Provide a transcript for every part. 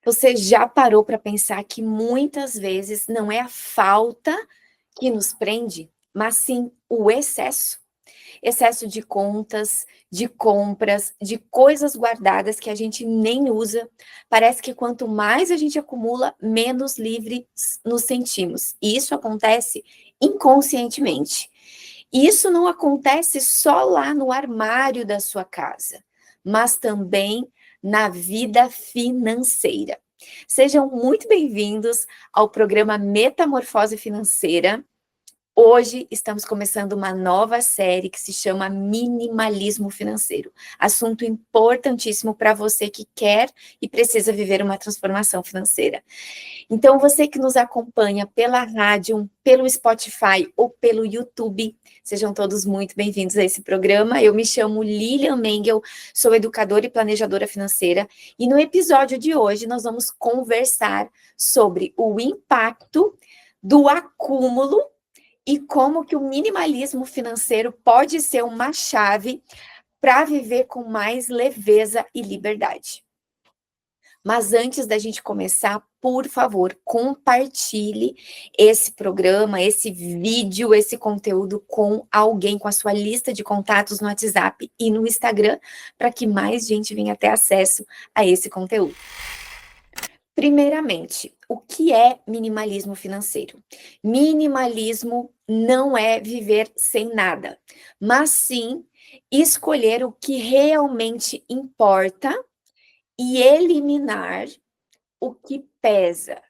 Você já parou para pensar que muitas vezes não é a falta que nos prende, mas sim o excesso? Excesso de contas, de compras, de coisas guardadas que a gente nem usa. Parece que quanto mais a gente acumula, menos livres nos sentimos. E isso acontece inconscientemente. E isso não acontece só lá no armário da sua casa, mas também na vida financeira. Sejam muito bem-vindos ao programa Metamorfose Financeira. Hoje estamos começando uma nova série que se chama Minimalismo Financeiro. Assunto importantíssimo para você que quer e precisa viver uma transformação financeira. Então, você que nos acompanha pela rádio, pelo Spotify ou pelo YouTube, sejam todos muito bem-vindos a esse programa. Eu me chamo Lilian Mengel, sou educadora e planejadora financeira, e no episódio de hoje nós vamos conversar sobre o impacto do acúmulo e como que o minimalismo financeiro pode ser uma chave para viver com mais leveza e liberdade. Mas antes da gente começar, por favor, compartilhe esse programa, esse vídeo, esse conteúdo com alguém, com a sua lista de contatos no WhatsApp e no Instagram, para que mais gente venha ter acesso a esse conteúdo. Primeiramente, o que é minimalismo financeiro? Minimalismo não é viver sem nada, mas sim escolher o que realmente importa e eliminar o que pesa.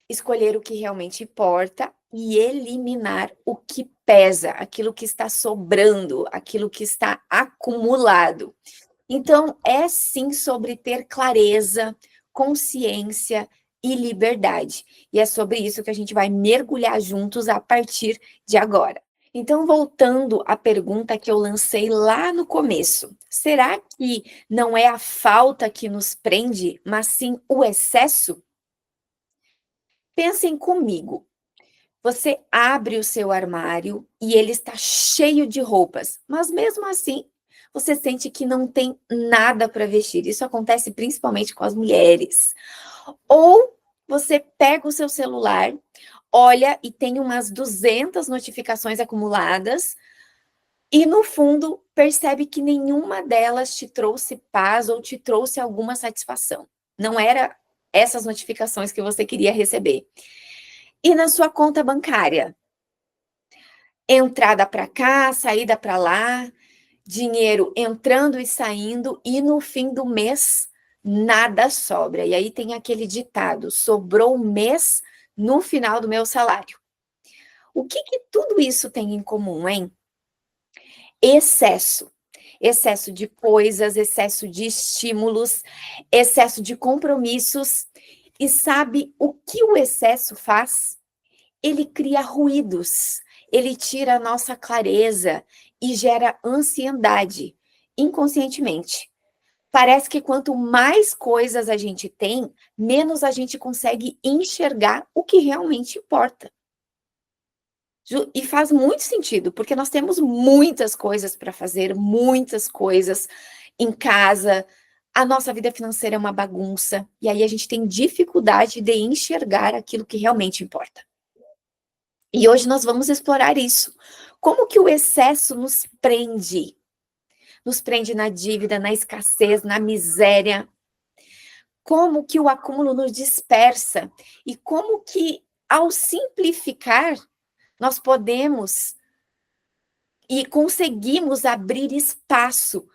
Escolher o que realmente importa e eliminar o que pesa, aquilo que está sobrando, aquilo que está acumulado. Então, é sim sobre ter clareza, consciência e liberdade. E é sobre isso que a gente vai mergulhar juntos a partir de agora. Então, voltando à pergunta que eu lancei lá no começo, será que não é a falta que nos prende, mas sim o excesso? Pensem comigo. Você abre o seu armário e ele está cheio de roupas, mas mesmo assim você sente que não tem nada para vestir. Isso acontece principalmente com as mulheres. Ou você pega o seu celular, olha e tem umas 200 notificações acumuladas e no fundo percebe que nenhuma delas te trouxe paz ou te trouxe alguma satisfação. Não era essas notificações que você queria receber. E na sua conta bancária? Entrada para cá, saída para lá, dinheiro entrando e saindo, e no fim do mês nada sobra. E aí tem aquele ditado: sobrou um mês no final do meu salário. O que tudo isso tem em comum, hein? Excesso. Excesso de coisas, excesso de estímulos, excesso de compromissos. E sabe o que o excesso faz? Ele cria ruídos, ele tira a nossa clareza e gera ansiedade inconscientemente. Parece que quanto mais coisas a gente tem, menos a gente consegue enxergar o que realmente importa. E faz muito sentido, porque nós temos muitas coisas para fazer, muitas coisas em casa. A nossa vida financeira é uma bagunça, e aí a gente tem dificuldade de enxergar aquilo que realmente importa. E hoje nós vamos explorar isso. Como que o excesso nos prende? Nos prende na dívida, na escassez, na miséria. Como que o acúmulo nos dispersa? E como que, ao simplificar, nós podemos e conseguimos abrir espaço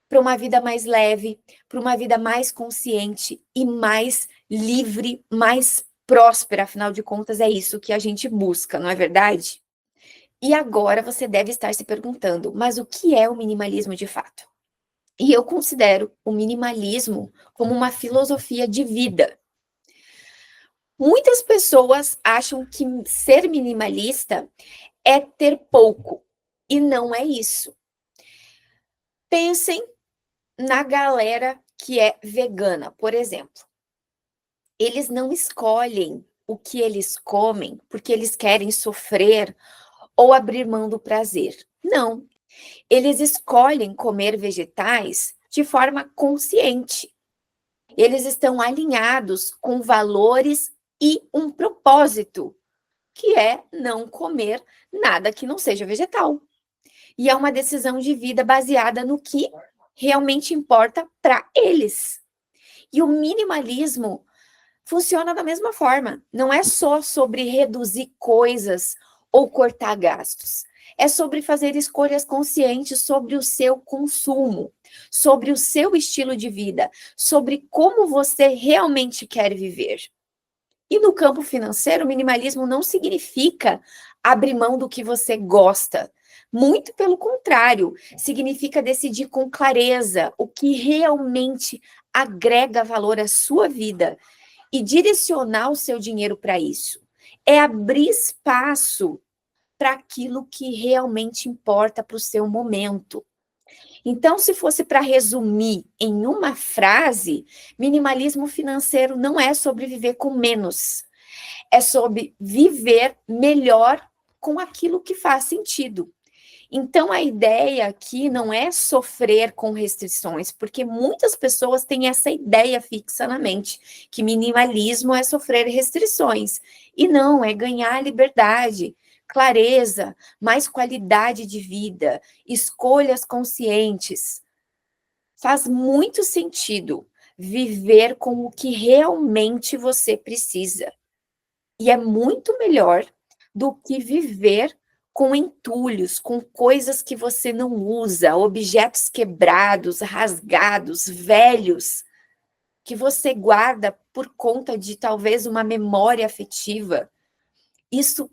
para uma vida mais leve, para uma vida mais consciente e mais livre, mais próspera. Afinal de contas, é isso que a gente busca, não é verdade? E agora você deve estar se perguntando, mas o que é o minimalismo de fato? E eu considero o minimalismo como uma filosofia de vida. Muitas pessoas acham que ser minimalista é ter pouco, e não é isso. Pensem na galera que é vegana, por exemplo. Eles não escolhem o que eles comem porque eles querem sofrer ou abrir mão do prazer. Não. Eles escolhem comer vegetais de forma consciente. Eles estão alinhados com valores e um propósito, que é não comer nada que não seja vegetal. E é uma decisão de vida baseada no que realmente importa para eles. E o minimalismo funciona da mesma forma. Não é só sobre reduzir coisas ou cortar gastos. É sobre fazer escolhas conscientes sobre o seu consumo, sobre o seu estilo de vida, sobre como você realmente quer viver. E no campo financeiro, o minimalismo não significa abrir mão do que você gosta. Muito pelo contrário, significa decidir com clareza o que realmente agrega valor à sua vida e direcionar o seu dinheiro para isso. É abrir espaço para aquilo que realmente importa para o seu momento. Então, se fosse para resumir em uma frase, minimalismo financeiro não é sobre viver com menos, é sobre viver melhor com aquilo que faz sentido. Então, a ideia aqui não é sofrer com restrições, porque muitas pessoas têm essa ideia fixa na mente, que minimalismo é sofrer restrições. E não, é ganhar liberdade, clareza, mais qualidade de vida, escolhas conscientes. Faz muito sentido viver com o que realmente você precisa. E é muito melhor do que viver com entulhos, com coisas que você não usa, objetos quebrados, rasgados, velhos, que você guarda por conta de talvez uma memória afetiva. Isso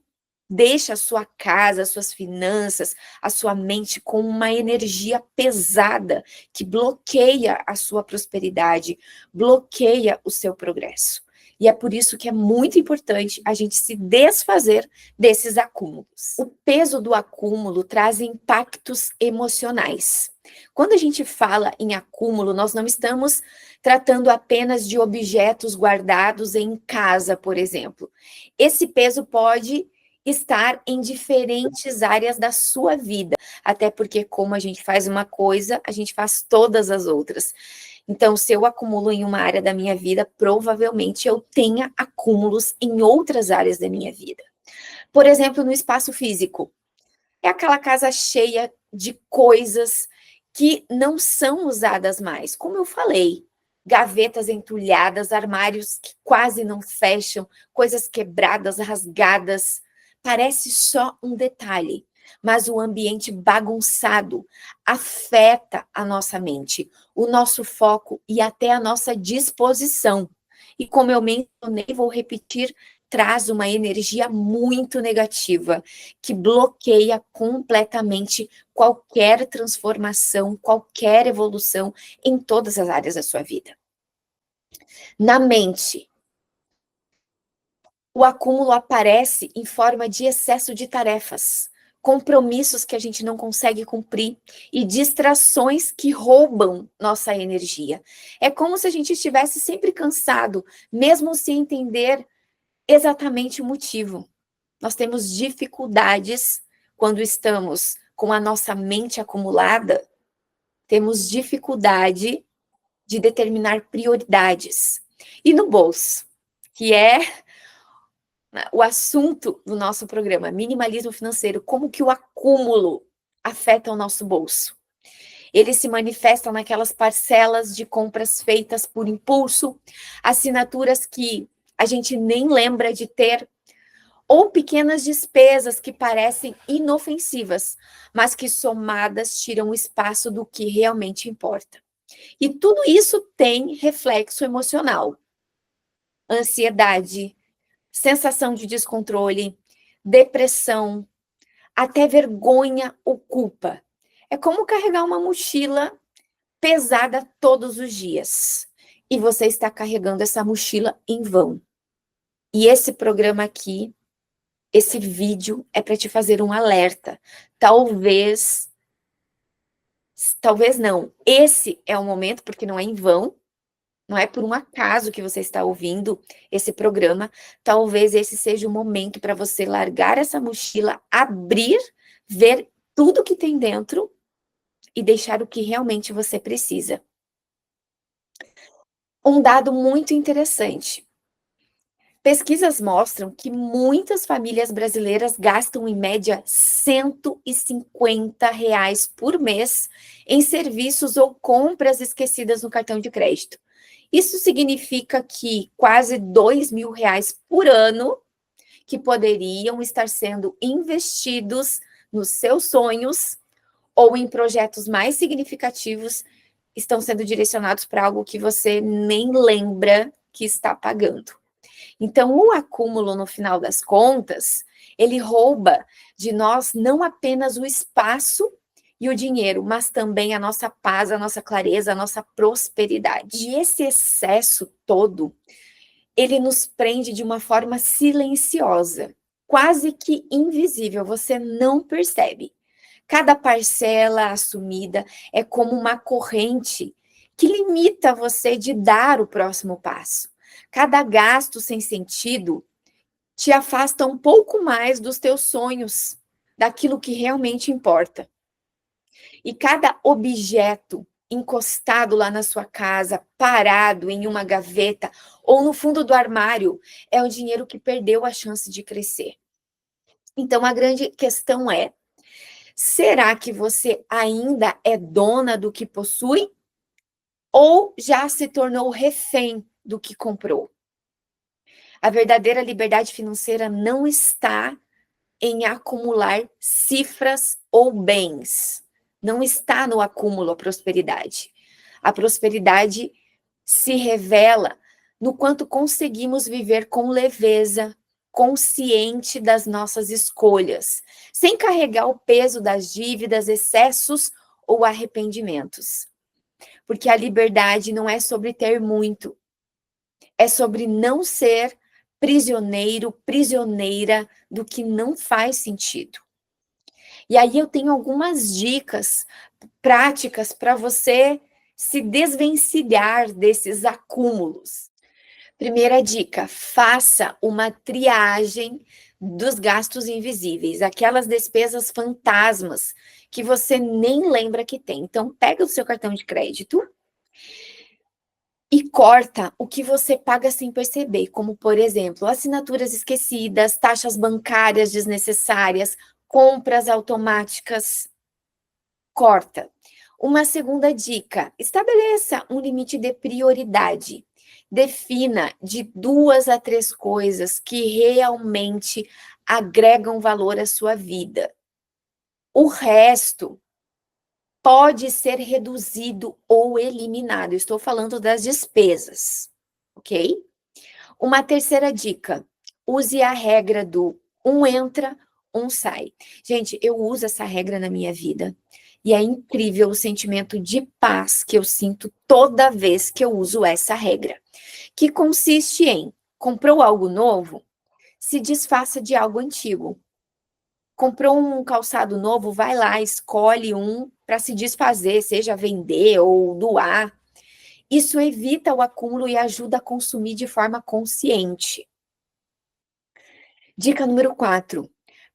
deixa a sua casa, as suas finanças, a sua mente com uma energia pesada que bloqueia a sua prosperidade, bloqueia o seu progresso. E é por isso que é muito importante a gente se desfazer desses acúmulos. O peso do acúmulo traz impactos emocionais. Quando a gente fala em acúmulo, nós não estamos tratando apenas de objetos guardados em casa, por exemplo. Esse peso pode estar em diferentes áreas da sua vida, até porque como a gente faz uma coisa, a gente faz todas as outras. Então, se eu acumulo em uma área da minha vida, provavelmente eu tenha acúmulos em outras áreas da minha vida. Por exemplo, no espaço físico. É aquela casa cheia de coisas que não são usadas mais. Como eu falei, gavetas entulhadas, armários que quase não fecham, coisas quebradas, rasgadas. Parece só um detalhe, mas o ambiente bagunçado afeta a nossa mente, o nosso foco e até a nossa disposição. E como eu mencionei, vou repetir, traz uma energia muito negativa, que bloqueia completamente qualquer transformação, qualquer evolução em todas as áreas da sua vida. Na mente, o acúmulo aparece em forma de excesso de tarefas, compromissos que a gente não consegue cumprir e distrações que roubam nossa energia. É como se a gente estivesse sempre cansado, mesmo sem entender exatamente o motivo. Nós temos dificuldades quando estamos com a nossa mente acumulada, temos dificuldade de determinar prioridades. E no bolso, que é o assunto do nosso programa, minimalismo financeiro, como que o acúmulo afeta o nosso bolso. Ele se manifesta naquelas parcelas de compras feitas por impulso, assinaturas que a gente nem lembra de ter, ou pequenas despesas que parecem inofensivas, mas que somadas tiram o espaço do que realmente importa. E tudo isso tem reflexo emocional. Ansiedade, sensação de descontrole, depressão, até vergonha ou culpa. É como carregar uma mochila pesada todos os dias. E você está carregando essa mochila em vão. E esse programa aqui, esse vídeo é para te fazer um alerta. Talvez não. Esse é o momento, porque não é em vão, não é por um acaso que você está ouvindo esse programa. Talvez esse seja o momento para você largar essa mochila, abrir, ver tudo que tem dentro e deixar o que realmente você precisa. Um dado muito interessante. Pesquisas mostram que muitas famílias brasileiras gastam, em média, R$ 150 por mês em serviços ou compras esquecidas no cartão de crédito. Isso significa que quase R$ 2.000 por ano que poderiam estar sendo investidos nos seus sonhos ou em projetos mais significativos estão sendo direcionados para algo que você nem lembra que está pagando. Então, o acúmulo, no final das contas, ele rouba de nós não apenas o espaço e o dinheiro, mas também a nossa paz, a nossa clareza, a nossa prosperidade. E esse excesso todo, ele nos prende de uma forma silenciosa, quase que invisível, você não percebe. Cada parcela assumida é como uma corrente que limita você de dar o próximo passo. Cada gasto sem sentido te afasta um pouco mais dos teus sonhos, daquilo que realmente importa. E cada objeto encostado lá na sua casa, parado em uma gaveta ou no fundo do armário, é o dinheiro que perdeu a chance de crescer. Então, a grande questão é: será que você ainda é dona do que possui? Ou já se tornou refém do que comprou? A verdadeira liberdade financeira não está em acumular cifras ou bens. Não está no acúmulo a prosperidade. A prosperidade se revela no quanto conseguimos viver com leveza, consciente das nossas escolhas, sem carregar o peso das dívidas, excessos ou arrependimentos. Porque a liberdade não é sobre ter muito, é sobre não ser prisioneiro, prisioneira do que não faz sentido. E aí eu tenho algumas dicas práticas para você se desvencilhar desses acúmulos. Primeira dica: faça uma triagem dos gastos invisíveis, aquelas despesas fantasmas que você nem lembra que tem. Então, pega o seu cartão de crédito e corta o que você paga sem perceber, como, por exemplo, assinaturas esquecidas, taxas bancárias desnecessárias, compras automáticas. Corta. Uma segunda dica: estabeleça um limite de prioridade. Defina de 2 a 3 coisas que realmente agregam valor à sua vida. O resto pode ser reduzido ou eliminado. Estou falando das despesas, ok? Uma terceira dica: use a regra do um entra, um sai. Gente, eu uso essa regra na minha vida e é incrível o sentimento de paz que eu sinto toda vez que eu uso essa regra, que consiste em: comprou algo novo, se desfaça de algo antigo. Comprou um calçado novo, vai lá, escolhe um para se desfazer, seja vender ou doar. Isso evita o acúmulo e ajuda a consumir de forma consciente. Dica número 4: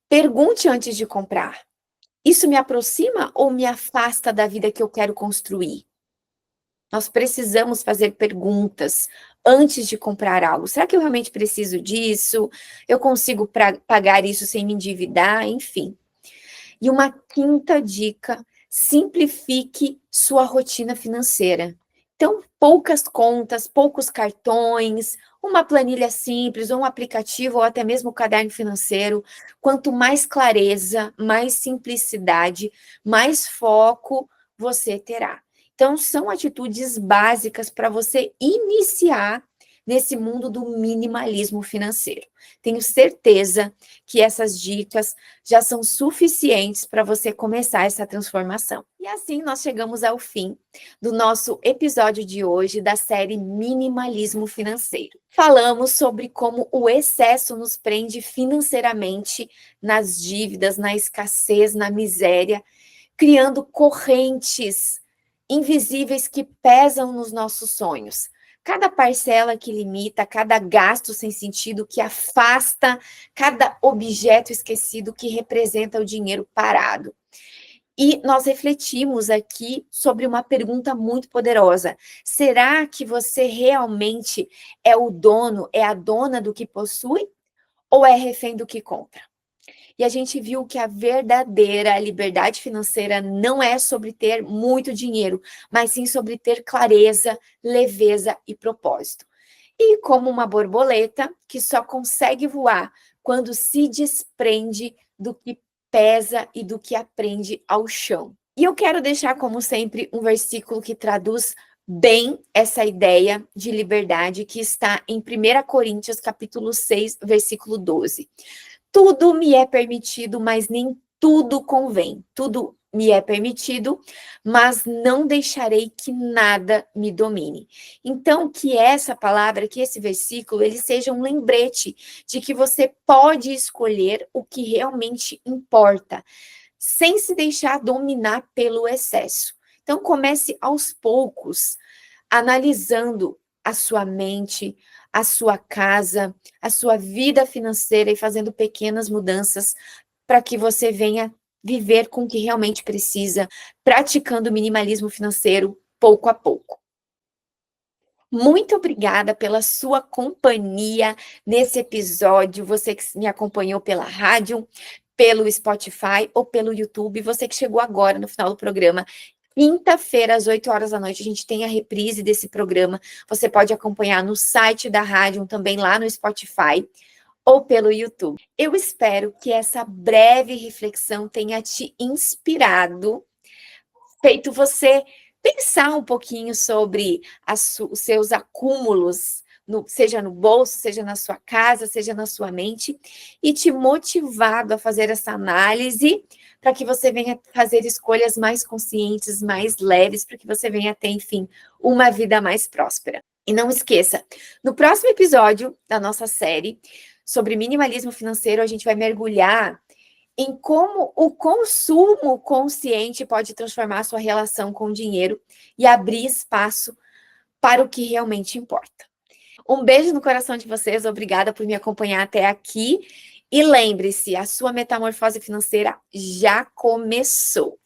pergunte antes de comprar. Isso me aproxima ou me afasta da vida que eu quero construir? Nós precisamos fazer perguntas antes de comprar algo. Será que eu realmente preciso disso? Eu consigo pagar isso sem me endividar? Enfim. E uma quinta dica: simplifique sua rotina financeira. Então, poucas contas, poucos cartões, uma planilha simples, ou um aplicativo, ou até mesmo o caderno financeiro. Quanto mais clareza, mais simplicidade, mais foco você terá. Então, são atitudes básicas para você iniciar nesse mundo do minimalismo financeiro. Tenho certeza que essas dicas já são suficientes para você começar essa transformação. E assim nós chegamos ao fim do nosso episódio de hoje da série Minimalismo Financeiro. Falamos sobre como o excesso nos prende financeiramente nas dívidas, na escassez, na miséria, criando correntes invisíveis que pesam nos nossos sonhos. Cada parcela que limita, cada gasto sem sentido que afasta, cada objeto esquecido que representa o dinheiro parado. E nós refletimos aqui sobre uma pergunta muito poderosa. Será que você realmente é o dono, é a dona do que possui? Ou é refém do que compra? E a gente viu que a verdadeira liberdade financeira não é sobre ter muito dinheiro, mas sim sobre ter clareza, leveza e propósito. E como uma borboleta que só consegue voar quando se desprende do que pesa e do que aprende ao chão. E eu quero deixar, como sempre, um versículo que traduz bem essa ideia de liberdade que está em 1 Coríntios, capítulo 6, versículo 12. Tudo me é permitido, mas nem tudo convém. Tudo me é permitido, mas não deixarei que nada me domine. Então, que essa palavra, que esse versículo, ele seja um lembrete de que você pode escolher o que realmente importa, sem se deixar dominar pelo excesso. Então, comece aos poucos, analisando a sua mente, a sua casa, a sua vida financeira e fazendo pequenas mudanças para que você venha viver com o que realmente precisa, praticando o minimalismo financeiro pouco a pouco. Muito obrigada pela sua companhia nesse episódio, você que me acompanhou pela rádio, pelo Spotify ou pelo YouTube, você que chegou agora no final do programa. Quinta-feira, às 8 horas da noite, a gente tem a reprise desse programa. Você pode acompanhar no site da rádio, também lá no Spotify ou pelo YouTube. Eu espero que essa breve reflexão tenha te inspirado, feito você pensar um pouquinho sobre os seus acúmulos, seja no bolso, seja na sua casa, seja na sua mente, e te motivado a fazer essa análise para que você venha fazer escolhas mais conscientes, mais leves, para que você venha ter, enfim, uma vida mais próspera. E não esqueça, no próximo episódio da nossa série sobre minimalismo financeiro, a gente vai mergulhar em como o consumo consciente pode transformar a sua relação com o dinheiro e abrir espaço para o que realmente importa. Um beijo no coração de vocês, obrigada por me acompanhar até aqui. E lembre-se, a sua metamorfose financeira já começou.